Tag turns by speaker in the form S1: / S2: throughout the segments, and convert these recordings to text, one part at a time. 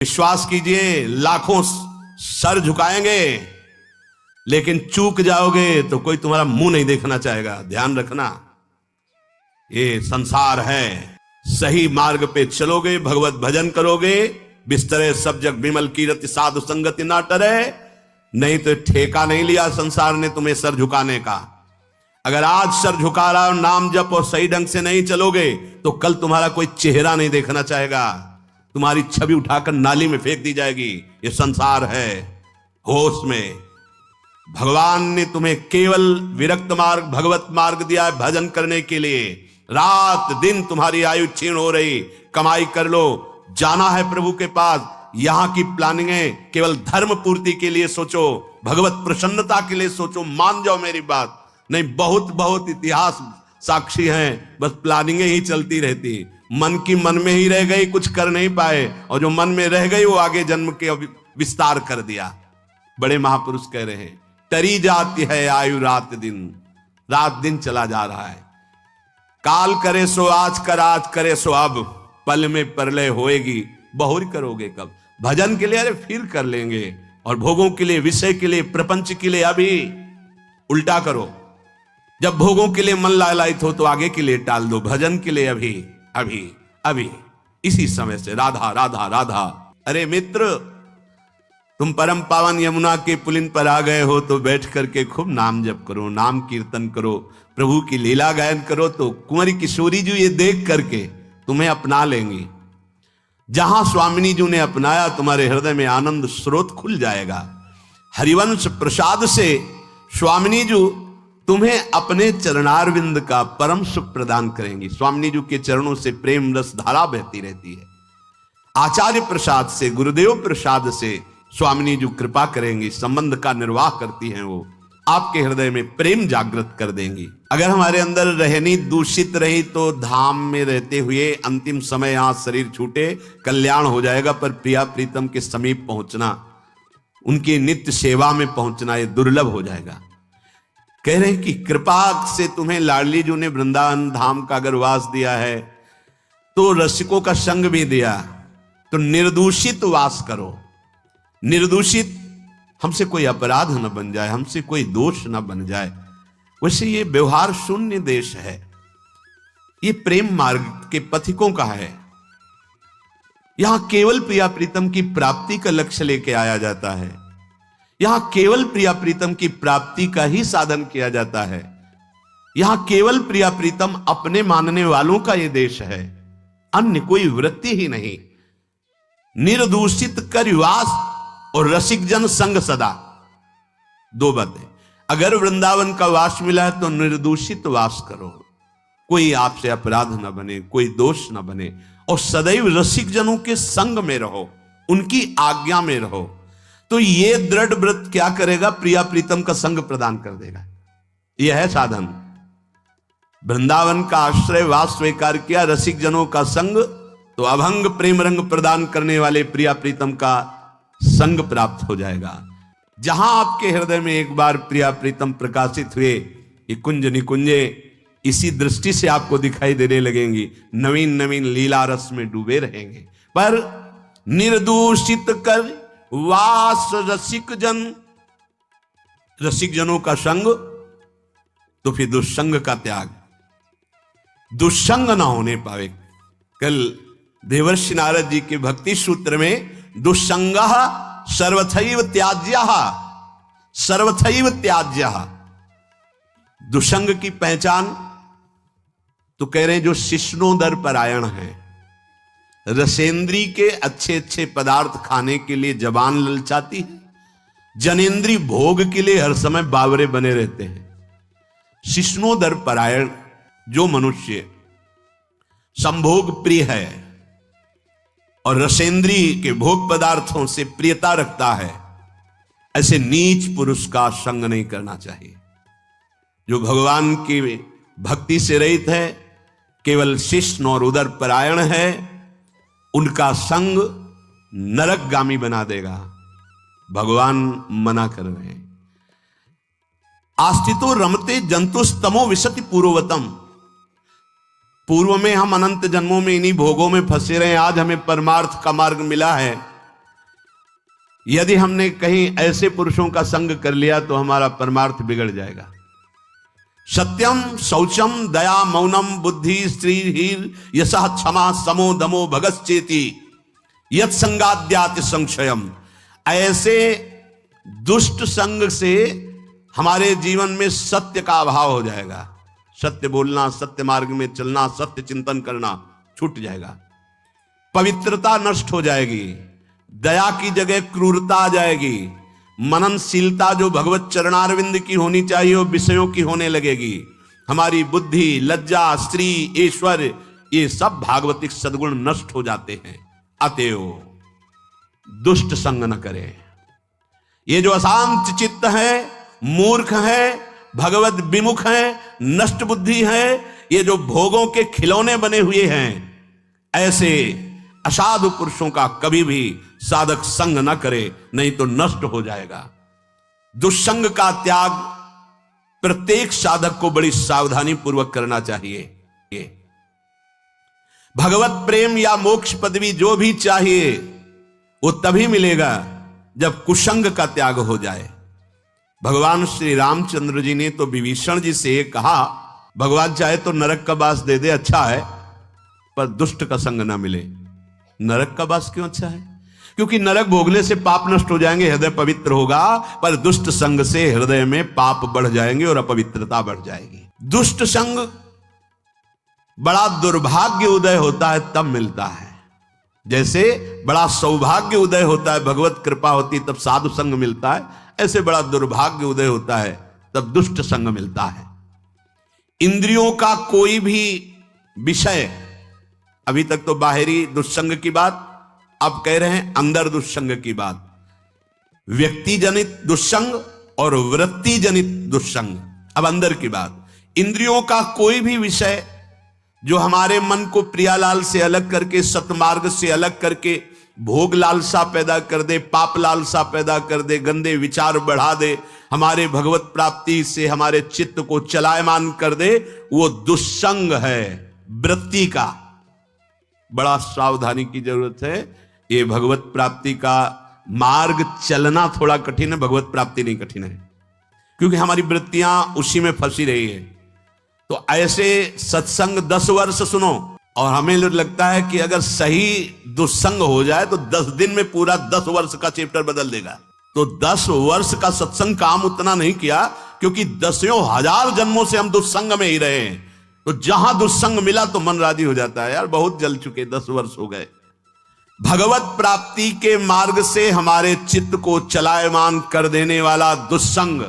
S1: विश्वास कीजिए, लाखों सर झुकाएंगे, लेकिन चूक जाओगे तो कोई तुम्हारा मुंह नहीं देखना चाहेगा। ध्यान रखना, ये संसार है। सही मार्ग पे चलोगे, भगवत भजन करोगे, बिस्तरे सब जग विमल कीरति साधु संगति ना टरे। नहीं तो ठेका नहीं लिया संसार ने तुम्हें सर झुकाने का। अगर आज सर झुका रहा हो, नाम जप और सही ढंग से नहीं चलोगे तो कल तुम्हारा कोई चेहरा नहीं देखना चाहेगा, तुम्हारी छवि उठाकर नाली में फेंक दी जाएगी। ये संसार है। होश में, भगवान ने तुम्हें केवल विरक्त मार्ग, भगवत मार्ग दिया है भजन करने के लिए। रात दिन तुम्हारी आयु क्षीण हो रही, कमाई कर लो, जाना है प्रभु के पास। यहां की प्लानिंग है केवल धर्म पूर्ति के लिए सोचो, भगवत प्रसन्नता के लिए सोचो। मान जाओ मेरी बात, नहीं बहुत बहुत इतिहास साक्षी हैं, बस प्लानिंगें ही चलती रहती। मन की मन में ही रह गई, कुछ कर नहीं पाए, और जो मन में रह गई वो आगे जन्म के विस्तार कर दिया। बड़े महापुरुष कह रहे हैं, टरी जाती है आयु रात दिन, रात दिन चला जा रहा है। काल करे सो आज कर, आज करे सो अब, पल में प्रलय होएगी, बहुरी करोगे कब। भजन के लिए अरे फिर कर लेंगे, और भोगों के लिए, विषय के लिए, प्रपंच के लिए अभी। उल्टा करो, जब भोगों के लिए मन लालायित हो तो आगे के लिए टाल दो, भजन के लिए अभी अभी अभी, इसी समय से। राधा राधा राधा। अरे मित्र, तुम परम पावन यमुना के पुलिन पर आ गए हो तो बैठ करके खूब नाम जप करो, नाम कीर्तन करो, प्रभु की लीला गायन करो, तो कुंवरी किशोरी जी ये देख करके तुम्हें अपना लेंगी। जहां स्वामिनी जी ने अपनाया, तुम्हारे हृदय में आनंद स्रोत खुल जाएगा। हरिवंश प्रसाद से स्वामिनी जी तुम्हें अपने चरणारविंद का परम सुख प्रदान करेंगी। स्वामिनी जी के चरणों से प्रेम रस धारा बहती रहती है। आचार्य प्रसाद से, गुरुदेव प्रसाद से स्वामिनी जी कृपा करेंगी, संबंध का निर्वाह करती हैं वो, आपके हृदय में प्रेम जागृत कर देंगी। अगर हमारे अंदर रहनी दूषित रही तो धाम में रहते हुए अंतिम समय यहां शरीर छूटे कल्याण हो जाएगा, पर प्रिया प्रीतम के समीप पहुंचना, उनकी नित्य सेवा में पहुंचना, ये दुर्लभ हो जाएगा। कह रहे हैं कि कृपा से तुम्हें लाडली जी ने वृंदावन धाम का अगर वास दिया है तो रसिकों का संग भी दिया, तो निर्दूषित वास करो। निर्दूषित, हमसे कोई अपराध न बन जाए, हमसे कोई दोष न बन जाए। वैसे ये व्यवहार शून्य देश है, ये प्रेम मार्ग के पथिकों का है। यहां केवल प्रिया प्रीतम की प्राप्ति का लक्ष्य लेके आया जाता है, यहां केवल प्रिया प्रीतम की प्राप्ति का ही साधन किया जाता है। यहां केवल प्रिया प्रीतम अपने मानने वालों का यह देश है, अन्य कोई वृत्ति ही नहीं। निर्दूषित कर वास और रसिक जन संग सदा, दो बातें। अगर वृंदावन का वास मिला है तो निर्दूषित वास करो, कोई आपसे अपराध न बने, कोई दोष न बने, और सदैव रसिक जनों के संग में रहो, उनकी आज्ञा में रहो। तो ये दृढ़ व्रत क्या करेगा, प्रिया प्रीतम का संग प्रदान कर देगा। यह है साधन। वृंदावन का आश्रय वास स्वीकार किया, रसिक जनों का संग, तो अभंग प्रेम रंग प्रदान करने वाले प्रिया प्रीतम का संग प्राप्त हो जाएगा। जहां आपके हृदय में एक बार प्रिया प्रीतम प्रकाशित हुए, ये कुंज निकुंजे इसी दृष्टि से आपको दिखाई देने लगेंगी, नवीन नवीन लीला रस में डूबे रहेंगे। पर निर्दूषित कर वास रसिक जन, रसिक जनों का संग, तो फिर दुष्संग का त्याग, दुष्संग ना होने पावे। कल देवर्षि नारद जी के भक्ति सूत्र में दुष्संगः सर्वथैव त्याज्यः, सर्वथैव त्याज्यः, दुष्संग की पहचान तो कह रहे हैं जो शिष्णोदर परायण है, रसेंद्री के अच्छे अच्छे पदार्थ खाने के लिए जबान ललचाती है, जनेंद्री भोग के लिए हर समय बावरे बने रहते हैं। शिष्णोदर परायण जो मनुष्य संभोग प्रिय है और रसेंद्री के भोग पदार्थों से प्रियता रखता है, ऐसे नीच पुरुष का संग नहीं करना चाहिए। जो भगवान की भक्ति से रहित है, केवल शिष्ण और उदर परायण है, उनका संग नरकगामी बना देगा। भगवान मना कर रहे हैं। आस्थितो रमते जंतुस्तमो विशति पूर्ववतम, पूर्व में हम अनंत जन्मों में इन्हीं भोगों में फंसे रहे, आज हमें परमार्थ का मार्ग मिला है, यदि हमने कहीं ऐसे पुरुषों का संग कर लिया तो हमारा परमार्थ बिगड़ जाएगा। सत्यम शौचम दया मौनम बुद्धि स्त्रीहीर यशः क्षमा समो दमो भगश्चेति यत् संगाद्याति संशयम। ऐसे दुष्ट संग से हमारे जीवन में सत्य का अभाव हो जाएगा। सत्य बोलना, सत्य मार्ग में चलना, सत्य चिंतन करना छूट जाएगा। पवित्रता नष्ट हो जाएगी। दया की जगह क्रूरता आ जाएगी। मननशीलता जो भगवत चरणारविंद की होनी चाहिए वो विषयों की होने लगेगी। हमारी बुद्धि, लज्जा, स्त्री, ईश्वर, ये सब भागवतिक सद्गुण नष्ट हो जाते हैं। अतएव दुष्ट संग न करें। ये जो अशांत चित्त है, मूर्ख है, भगवत विमुख है, नष्ट बुद्धि है, ये जो भोगों के खिलौने बने हुए हैं, ऐसे असाधु पुरुषों का कभी भी साधक संग न करे, नहीं तो नष्ट हो जाएगा। दुष्संग का त्याग प्रत्येक साधक को बड़ी सावधानी पूर्वक करना चाहिए। भगवत प्रेम या मोक्ष पदवी जो भी चाहिए वो तभी मिलेगा जब कुसंग का त्याग हो जाए। भगवान श्री रामचंद्र जी ने तो विभीषण जी से कहा, भगवान चाहे तो नरक का वास दे दे, अच्छा है, पर दुष्ट का संग ना मिले। नरक का वास क्यों अच्छा है? क्योंकि नरक भोगने से पाप नष्ट हो जाएंगे, हृदय पवित्र होगा, पर दुष्ट संग से हृदय में पाप बढ़ जाएंगे और अपवित्रता बढ़ जाएगी। दुष्ट संग बड़ा दुर्भाग्य उदय होता है तब मिलता है, जैसे बड़ा सौभाग्य उदय होता है, भगवत कृपा होती तब साधु संग मिलता है, ऐसे बड़ा दुर्भाग्य उदय होता है तब दुष्ट संग मिलता है। इंद्रियों का कोई भी विषय, अभी तक तो बाहरी दुष्संग की बात, अब कह रहे हैं अंदर दुष्संग की बात। व्यक्ति जनित दुष्संग और वृत्ति जनित दुष्संग। अब अंदर की बात, इंद्रियों का कोई भी विषय जो हमारे मन को प्रियालाल से अलग करके, सतमार्ग से अलग करके भोग लालसा पैदा कर दे, पाप लालसा पैदा कर दे, गंदे विचार बढ़ा दे, हमारे भगवत प्राप्ति से हमारे चित्त को चलायमान कर दे, वो दुष्संग है वृत्ति का। बड़ा सावधानी की जरूरत है। ये भगवत प्राप्ति का मार्ग चलना थोड़ा कठिन है, भगवत प्राप्ति नहीं कठिन है, क्योंकि हमारी वृत्तियां उसी में फंसी रही है। तो ऐसे सत्संग 10 वर्ष सुनो, और हमें लगता है कि अगर सही दुस्संग हो जाए तो 10 दिन में पूरा 10 वर्ष का चैप्टर बदल देगा। तो 10 वर्ष का सत्संग काम उतना नहीं किया, क्योंकि 10,000 जन्मों से हम दुस्संग में ही रहे हैं। तो जहां दुस्संग मिला तो मन राजी हो जाता है, यार बहुत जल चुके, 10 वर्ष हो गए। भगवत प्राप्ति के मार्ग से हमारे चित्त को चलायमान कर देने वाला दुस्संग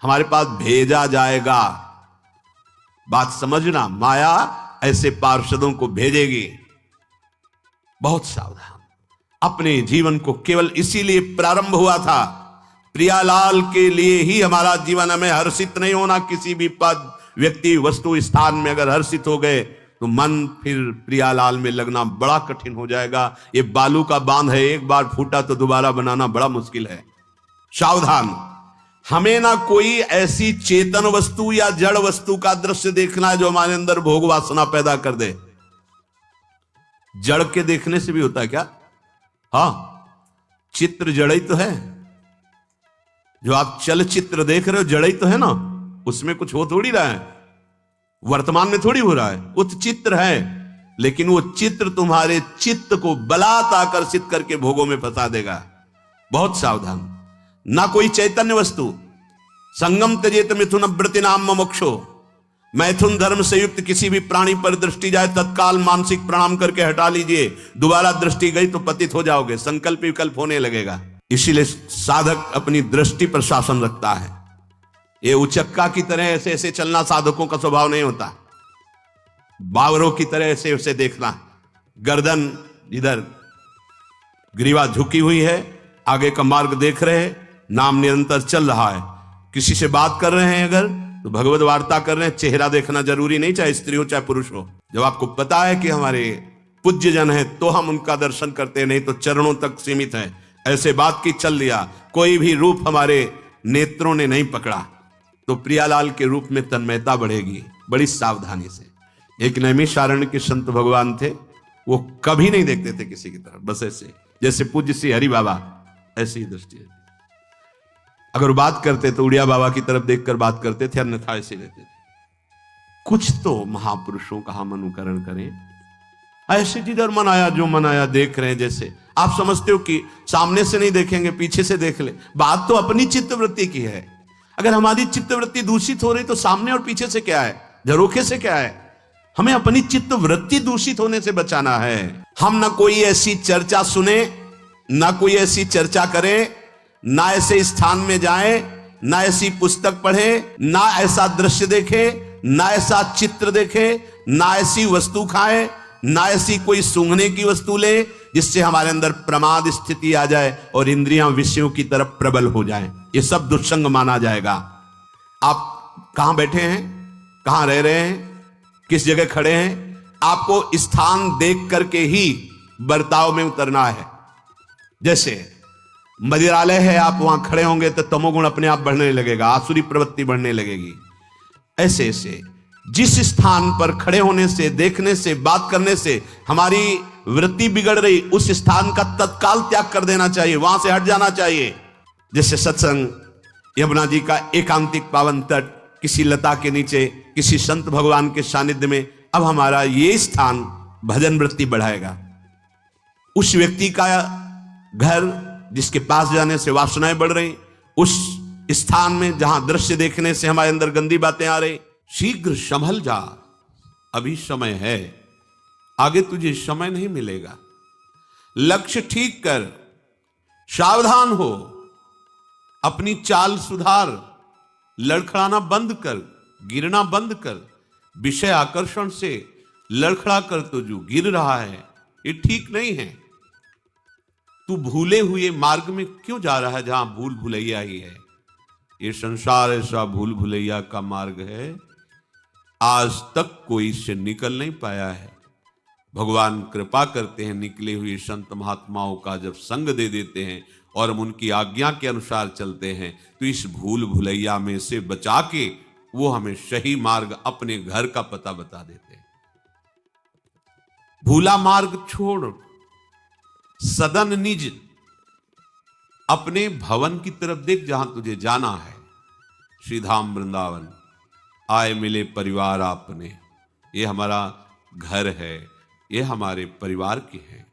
S1: हमारे पास भेजा जाएगा। बात समझना, माया ऐसे पार्षदों को भेजेगी। बहुत सावधान। अपने जीवन को केवल इसीलिए प्रारंभ हुआ था, प्रियालाल के लिए ही हमारा जीवन। हमें हर्षित नहीं होना किसी भी पद, व्यक्ति, वस्तु, स्थान में। अगर हर्षित हो गए तो मन फिर प्रियालाल में लगना बड़ा कठिन हो जाएगा। ये बालू का बांध है, एक बार फूटा तो दोबारा बनाना बड़ा मुश्किल है। सावधान। हमें ना कोई ऐसी चेतन वस्तु या जड़ वस्तु का दृश्य देखना है जो हमारे अंदर भोग वासना पैदा कर दे। जड़ के देखने से भी होता है क्या? हाँ, चित्र जड़ ही तो है। जो आप चलचित्र देख रहे हो जड़ ही तो है ना, उसमें कुछ हो थोड़ी रहा है, वर्तमान में थोड़ी हो रहा है, वो तो चित्र है। लेकिन वो चित्र तुम्हारे चित्त को बलात् आकर्षित करके भोगों में फंसा देगा। बहुत सावधान। ना कोई चैतन्य वस्तु। संगम त्यजेत मिथुन व्रति नाम मोक्षो। मैथुन धर्म से युक्त किसी भी प्राणी पर दृष्टि जाए तत्काल मानसिक प्रणाम करके हटा लीजिए। दोबारा दृष्टि गई तो पतित हो जाओगे, संकल्प विकल्प होने लगेगा। इसीलिए साधक अपनी दृष्टि पर शासन रखता है। ये उचक्का की तरह ऐसे ऐसे चलना साधकों का स्वभाव नहीं होता। बावरों की तरह ऐसे ऐसे देखना, गर्दन इधर, ग्रीवा झुकी हुई है, आगे का मार्ग देख रहे हैं, नाम निरंतर चल रहा है। किसी से बात कर रहे हैं अगर तो भगवत वार्ता कर रहे हैं, चेहरा देखना जरूरी नहीं, चाहे स्त्री हो चाहे पुरुष हो। जब आपको पता है कि हमारे पूज्य जन है तो हम उनका दर्शन करते हैं, नहीं तो चरणों तक सीमित है। ऐसे बात की चल लिया, कोई भी रूप हमारे नेत्रों ने नहीं पकड़ा तो प्रियालाल के रूप में तन्मयता बढ़ेगी। बड़ी सावधानी से। एक नैमिषारण्य के संत भगवान थे, वो कभी नहीं देखते थे किसी की तरफ, बस ऐसे जैसे पूज्य श्री हरि बाबा ऐसी ही दृष्टि है। अगर बात करते तो उड़िया बाबा की तरफ देखकर बात करते थे, अन्यथा ऐसे रहते थे। कुछ तो महापुरुषों का हम अनुकरण करें। ऐसे जिधर मन आया जो मन आया देख रहे हैं, जैसे आप समझते हो कि सामने से नहीं देखेंगे पीछे से देख ले। बात तो अपनी चित्तवृत्ति की है। अगर हमारी चित्तवृत्ति दूषित हो रही तो सामने और पीछे से क्या है, झरोखे से क्या है? हमें अपनी चित्तवृत्ति दूषित होने से बचाना है। हम ना कोई ऐसी चर्चा सुने, ना कोई ऐसी चर्चा करें, ना ऐसे स्थान में जाएं, ना ऐसी पुस्तक पढ़े, ना ऐसा दृश्य देखे, ना ऐसा चित्र देखे, ना ऐसी वस्तु खाए, ना ऐसी कोई सूंघने की वस्तु ले जिससे हमारे अंदर प्रमाद स्थिति आ जाए और इंद्रियां विषयों की तरफ प्रबल हो जाएं। ये सब दुष्संग माना जाएगा। आप कहां बैठे हैं, कहां रह रहे हैं, किस जगह खड़े हैं, आपको स्थान देख करके ही बर्ताव में उतरना है। जैसे मदिरालय है, आप वहां खड़े होंगे तो तमोगुण अपने आप बढ़ने लगेगा, आसुरी प्रवृत्ति बढ़ने लगेगी। ऐसे ऐसे जिस स्थान पर खड़े होने से, देखने से, बात करने से हमारी वृत्ति बिगड़ रही, उस स्थान का तत्काल त्याग कर देना चाहिए, वहां से हट जाना चाहिए। जैसे सत्संग, यमुना जी का एकांतिक पावन तट, किसी लता के नीचे, किसी संत भगवान के सानिध्य में, अब हमारा ये स्थान भजन वृत्ति बढ़ाएगा। उस व्यक्ति का घर जिसके पास जाने से वासनाएं बढ़ रही, उस स्थान में जहां दृश्य देखने से हमारे अंदर गंदी बातें आ रही, शीघ्र संभल जा, अभी समय है, आगे तुझे समय नहीं मिलेगा। लक्ष्य ठीक कर, सावधान हो, अपनी चाल सुधार, लड़खड़ाना बंद कर, गिरना बंद कर। विषय आकर्षण से लड़खड़ा कर तो जो गिर रहा है ये ठीक नहीं है। तू भूले हुए मार्ग में क्यों जा रहा है जहां भूल भुलैया ही है? ये संसार ऐसा भूल भुलैया का मार्ग है, आज तक कोई इससे निकल नहीं पाया है। भगवान कृपा करते हैं, निकले हुए संत महात्माओं का जब संग दे देते हैं और हम उनकी आज्ञा के अनुसार चलते हैं तो इस भूल भुलैया में से बचा के वो हमें सही मार्ग, अपने घर का पता बता देते हैं। भूला मार्ग छोड़, सदन निज, अपने भवन की तरफ देख जहां तुझे जाना है। श्रीधाम वृंदावन आए मिले परिवार आपने, ये हमारा घर है, ये हमारे परिवार के हैं,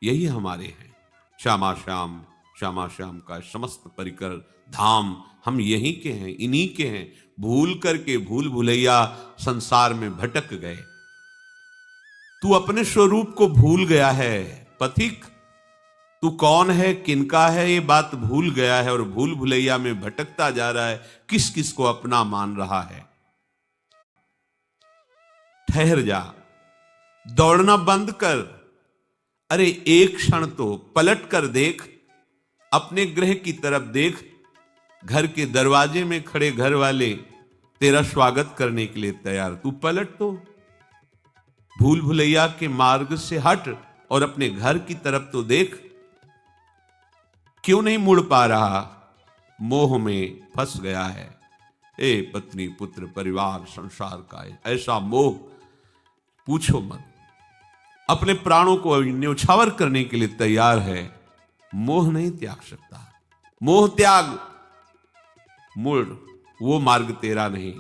S1: यही हमारे हैं। श्यामा श्याम, श्यामा श्याम का समस्त परिकर धाम हम यहीं के हैं, इन्हीं के हैं। भूल करके भूल भुलैया संसार में भटक गए। तू अपने स्वरूप को भूल गया है पथिक, तू कौन है, किनका है, ये बात भूल गया है और भूल भुलैया में भटकता जा रहा है। किस किस को अपना मान रहा है? ठहर जा, दौड़ना बंद कर। अरे एक क्षण तो पलट कर देख, अपने गृह की तरफ देख। घर के दरवाजे में खड़े घर वाले तेरा स्वागत करने के लिए तैयार, तू पलट तो, भूल भुलैया के मार्ग से हट और अपने घर की तरफ तो देख। क्यों नहीं मुड़ पा रहा? मोह में फंस गया है। ए पत्नी पुत्र परिवार संसार का ऐसा मोह पूछो मत। अपने प्राणों को न्यौछावर करने के लिए तैयार है, मोह नहीं त्याग सकता। मोह त्याग, मुड़, वो मार्ग तेरा नहीं।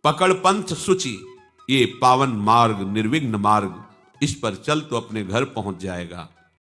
S1: पकड़ पंथ सूची, ये पावन मार्ग, निर्विघ्न मार्ग, इस पर चल तो अपने घर पहुंच जाएगा।